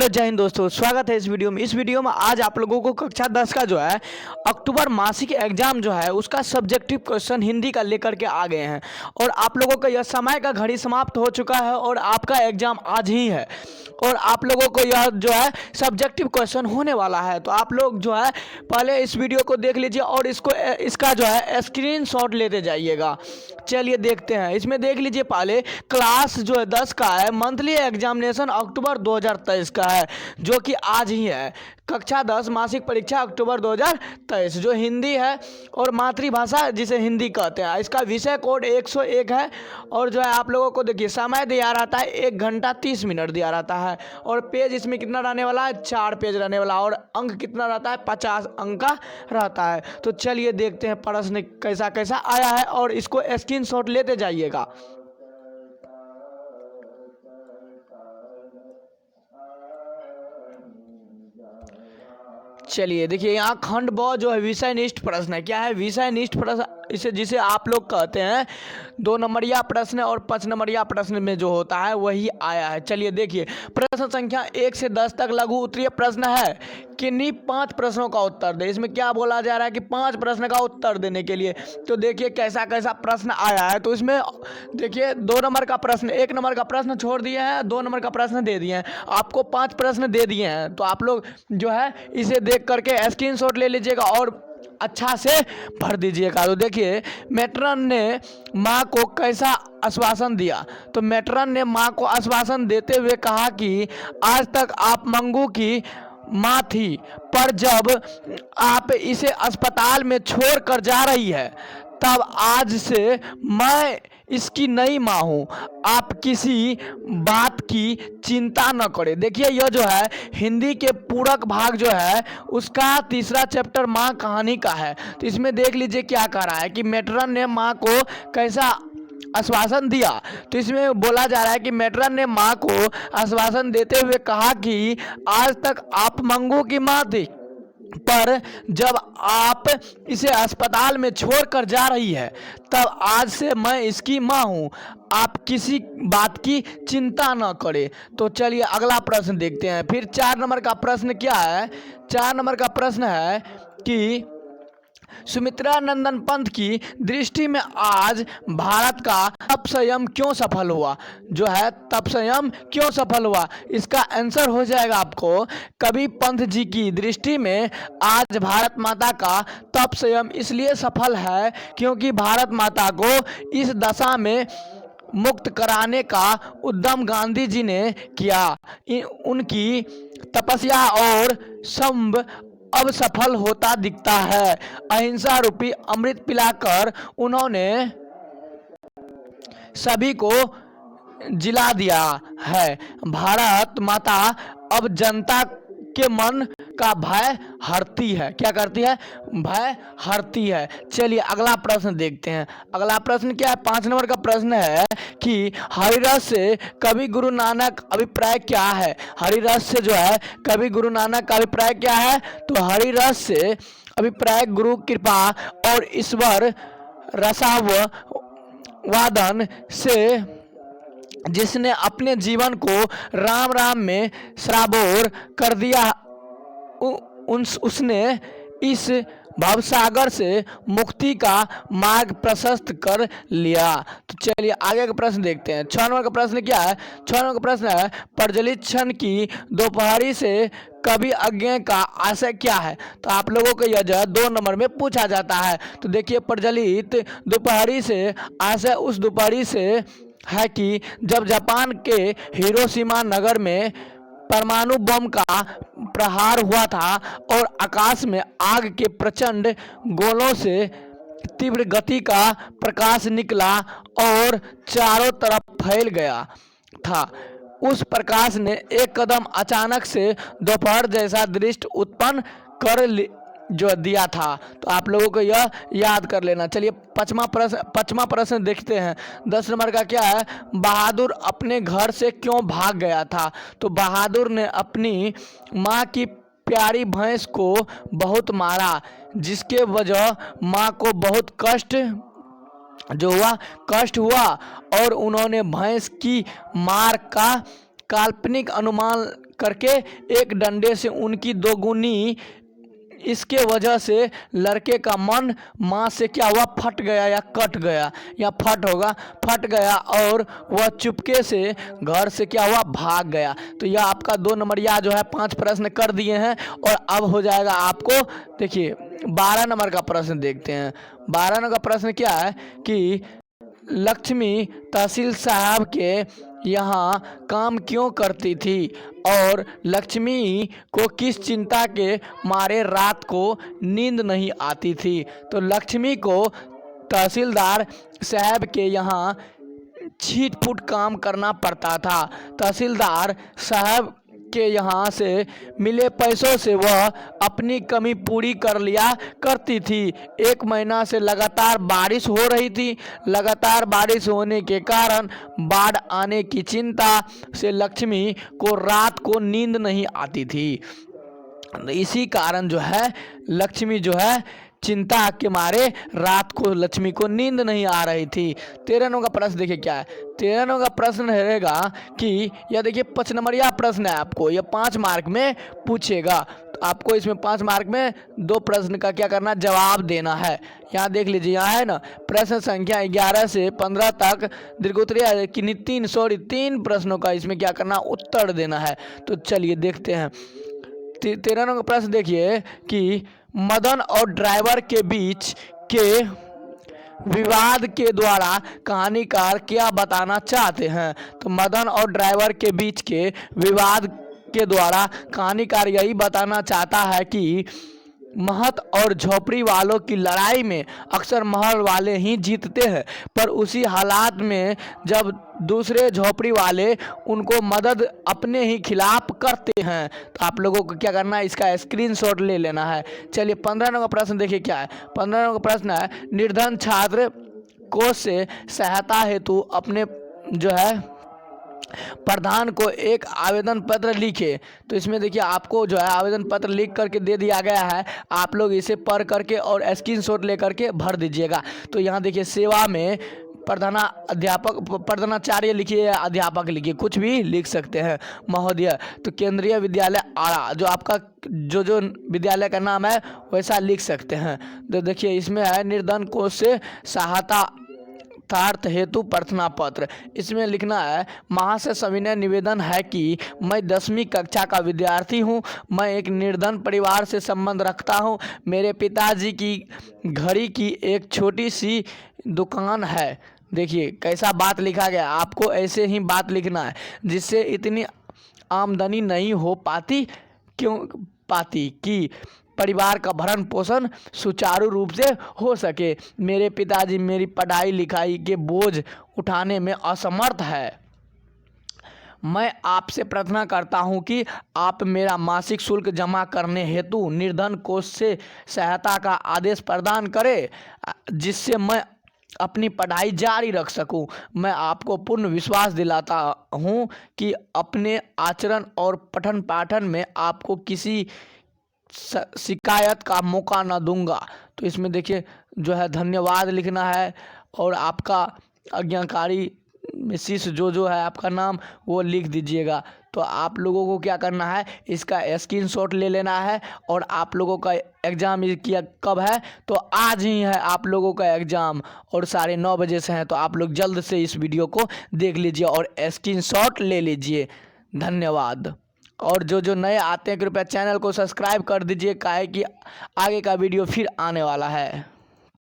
Hello जय हिंद दोस्तों, स्वागत है इस वीडियो में। इस वीडियो में आज आप लोगों को कक्षा 10 का जो है अक्टूबर मासिक एग्जाम जो है उसका सब्जेक्टिव क्वेश्चन हिंदी का लेकर के आ गए हैं। और आप लोगों का यह समय का घड़ी समाप्त हो चुका है और आपका एग्जाम आज ही है और आप लोगों को यह जो है सब्जेक्टिव क्वेश्चन होने वाला है। तो आप लोग जो है पहले इस वीडियो को देख लीजिए और इसका जो है स्क्रीनशॉट लेते जाइएगा। चलिए देखते हैं। इसमें देख लीजिए, पहले क्लास जो है 10 का है, मंथली एग्जामिनेशन अक्टूबर 2023 का है जो कि आज ही है। कक्षा 10 मासिक परीक्षा अक्टूबर 2023 जो हिंदी है और मातृभाषा जिसे हिंदी कहते हैं। इसका विषय कोड 101 है और जो है आप लोगों को देखिए समय दिया रहता है 1 घंटा 30 मिनट दिया रहता है और पेज इसमें कितना रहने वाला है, 4 पेज रहने वाला और अंक कितना रहता है, 50 अंक का रहता है। तो चलिए देखते हैं प्रश्न कैसा कैसा आया है और इसको स्क्रीनशॉट लेते जाइएगा। चलिए देखिए, यहाँ खंड ब जो है विषयनिष्ठ प्रश्न है। क्या है विषयनिष्ठ प्रश्न? इसे जिसे आप लोग कहते हैं 2 नंबरिया प्रश्न और 5 नंबरिया प्रश्न में जो होता है वही आया है। चलिए देखिए, प्रश्न संख्या 1 से 10 तक लघु उत्तरीय प्रश्न है। किन्हीं 5 प्रश्नों का उत्तर दे। इसमें क्या बोला जा रहा है कि 5 प्रश्न का उत्तर देने के लिए। तो देखिए कैसा कैसा प्रश्न आया है। तो इसमें देखिए 2 नंबर का प्रश्न, 1 नंबर का प्रश्न छोड़ दिए हैं, 2 नंबर का प्रश्न दे दिए हैं। आपको 5 प्रश्न दे दिए हैं तो आप लोग जो है इसे देख करके स्क्रीनशॉट ले लीजिएगा और अच्छा से भर दीजिएगा। तो देखिए, मैट्रन ने माँ को कैसा आश्वासन दिया। तो मैट्रन ने माँ को आश्वासन देते हुए कहा कि आज तक आप मंगू की माँ थी, पर जब आप इसे अस्पताल में छोड़ कर जा रही है तब आज से मैं इसकी नई माँ हूँ। आप किसी बात की चिंता न करें। देखिए यह जो है हिंदी के पूरक भाग जो है उसका तीसरा चैप्टर माँ कहानी का है। तो इसमें देख लीजिए क्या कह रहा है कि मैट्रन ने माँ को कैसा आश्वासन दिया। तो इसमें बोला जा रहा है कि मैट्रन ने माँ को आश्वासन देते हुए कहा कि आज तक आप मंगू की माँ थी, पर जब आप इसे अस्पताल में छोड़कर जा रही है तब आज से मैं इसकी माँ हूँ। आप किसी बात की चिंता न करें। तो चलिए अगला प्रश्न देखते हैं। फिर 4 नंबर का प्रश्न क्या है? 4 नंबर का प्रश्न है कि सुमित्रा नंदन पंत की दृष्टि में आज भारत का तपस्यम क्यों सफल हुआ? जो है तपस्यम क्यों सफल हुआ, इसका आंसर हो जाएगा आपको, कवि पंत जी की दृष्टि में आज भारत माता का तपस्यम इसलिए सफल है क्योंकि भारत माता को इस दशा में मुक्त कराने का उद्यम गांधी जी ने किया। उनकी तपस्या और संभ अब सफल होता दिखता है। अहिंसा रूपी अमृत पिलाकर उन्होंने सभी को जिला दिया है। भारत माता अब जनता के मन का भय हरती है। क्या करती है? भय हरती है। चलिए अगला प्रश्न देखते हैं। अगला प्रश्न क्या है? 5 नंबर का प्रश्न है कि हरिरस से कवि गुरु नानक अभिप्राय क्या है? हरिरस से जो है कवि गुरु नानक का अभिप्राय क्या है? तो हरिरस से अभिप्राय गुरु कृपा और ईश्वर रसावादन से जिसने अपने जीवन को राम राम में सराबोर कर दिया, उसने इस भवसागर से मुक्ति का मार्ग प्रशस्त कर लिया। तो चलिए आगे का प्रश्न देखते हैं। 6 नंबर का प्रश्न क्या है? 6 नंबर का प्रश्न है प्रज्वलित क्षण की दोपहरी से कवि अज्ञे का आशय क्या है? तो आप लोगों को यह जो 2 नंबर में पूछा जाता है। तो देखिए, प्रज्वलित दोपहरी से आशय उस दोपहरी से है कि जब जापान के हिरोशिमा नगर में परमाणु बम का प्रहार हुआ था और आकाश में आग के प्रचंड गोलों से तीव्र गति का प्रकाश निकला और चारों तरफ फैल गया था। उस प्रकाश ने एक कदम अचानक से दोपहर जैसा दृश्य उत्पन्न कर जो दिया था। तो आप लोगों को यह याद कर लेना। चलिए 5वां प्रश्न देखते हैं। 10 नंबर का क्या है? बहादुर अपने घर से क्यों भाग गया था? तो बहादुर ने अपनी माँ की प्यारी भैंस को बहुत मारा, जिसके वजह माँ को बहुत कष्ट हुआ और उन्होंने भैंस की मार का काल्पनिक अनुमान करके एक डंडे से उनकी दोगुनी। इसके वजह से लड़के का मन माँ से क्या हुआ, फट गया या कट गया, या फट होगा, फट गया और वह चुपके से घर से क्या हुआ, भाग गया। तो यह आपका 2 नंबरिया जो है 5 प्रश्न कर दिए हैं। और अब हो जाएगा आपको, देखिए 12 नंबर का प्रश्न देखते हैं। 12 नंबर का प्रश्न क्या है कि लक्ष्मी तहसील साहब के यहाँ काम क्यों करती थी और लक्ष्मी को किस चिंता के मारे रात को नींद नहीं आती थी। तो लक्ष्मी को तहसीलदार साहब के यहाँ छीट-फूट काम करना पड़ता था। तहसीलदार साहब के यहाँ से मिले पैसों से वह अपनी कमी पूरी कर लिया करती थी। 1 महीना से लगातार बारिश हो रही थी। लगातार बारिश होने के कारण बाढ़ आने की चिंता से लक्ष्मी को रात को नींद नहीं आती थी। इसी कारण जो है लक्ष्मी जो है चिंता के मारे रात को लक्ष्मी को नींद नहीं आ रही थी। 13 नंबर का प्रश्न देखिए क्या है। 13 नंबर का प्रश्न रहेगा कि यह देखिए 5 नंबरिया प्रश्न है, आपको यह 5 मार्क में पूछेगा। तो आपको इसमें 5 मार्क में 2 प्रश्न का क्या करना, जवाब देना है। यहाँ देख लीजिए, यहाँ है ना प्रश्न संख्या 11 से 15 तक दीर्घोत्तरीय किन्हीं 3 प्रश्नों का इसमें क्या करना, उत्तर देना है। तो चलिए देखते हैं। 13 नंबर का प्रश्न देखिए कि मदन और ड्राइवर के बीच के विवाद के द्वारा कहानीकार क्या बताना चाहते हैं। तो मदन और ड्राइवर के बीच के विवाद के द्वारा कहानीकार यही बताना चाहता है कि महत और झोपड़ी वालों की लड़ाई में अक्सर महल वाले ही जीतते हैं, पर उसी हालात में जब दूसरे झोपड़ी वाले उनको मदद अपने ही खिलाफ करते हैं। तो आप लोगों को क्या करना है, इसका स्क्रीनशॉट ले लेना है। चलिए 15 नंबर का प्रश्न देखिए क्या है। 15 नंबर का प्रश्न है, निर्धन छात्र कोष से सहायता हेतु अपने जो है प्रधान को एक आवेदन पत्र लिखे। तो इसमें देखिए आपको जो है आवेदन पत्र लिख करके दे दिया गया है। आप लोग इसे पढ़ करके और स्क्रीनशॉट ले करके भर दीजिएगा। तो यहाँ देखिए सेवा में प्रधानाचार्य लिखिए या अध्यापक लिखिए, कुछ भी लिख सकते हैं महोदय। तो केंद्रीय विद्यालय आरा, जो आपका जो विद्यालय का नाम है वैसा लिख सकते हैं। तो देखिए इसमें है निर्धन कोष से सहायता हेतु प्रार्थना पत्र। इसमें लिखना है, महाशय सविनय निवेदन है कि मैं 10वीं कक्षा का विद्यार्थी हूँ। मैं एक निर्धन परिवार से संबंध रखता हूँ। मेरे पिताजी की घड़ी की एक छोटी सी दुकान है। देखिए कैसा बात लिखा गया, आपको ऐसे ही बात लिखना है जिससे इतनी आमदनी नहीं हो पाती कि परिवार का भरण पोषण सुचारू रूप से हो सके। मेरे पिताजी मेरी पढ़ाई लिखाई के बोझ उठाने में असमर्थ है। मैं आपसे प्रार्थना करता हूं कि आप मेरा मासिक शुल्क जमा करने हेतु निर्धन कोष से सहायता का आदेश प्रदान करें, जिससे मैं अपनी पढ़ाई जारी रख सकूं। मैं आपको पूर्ण विश्वास दिलाता हूं कि अपने आचरण और पठन पाठन में आपको किसी शिकायत का मौका ना दूंगा। तो इसमें देखिए जो है धन्यवाद लिखना है और आपका आज्ञाकारी में शिष्य जो है आपका नाम वो लिख दीजिएगा। तो आप लोगों को क्या करना है, इसका स्क्रीनशॉट ले लेना है। और आप लोगों का एग्ज़ाम किया कब है, तो आज ही है आप लोगों का एग्ज़ाम और 9:30 बजे से है। तो आप लोग जल्द से इस वीडियो को देख लीजिए और स्क्रीनशॉट ले लीजिए। धन्यवाद। और जो नए आते हैं कृपया चैनल को सब्सक्राइब कर दीजिए, काहे कि आगे का वीडियो फिर आने वाला है।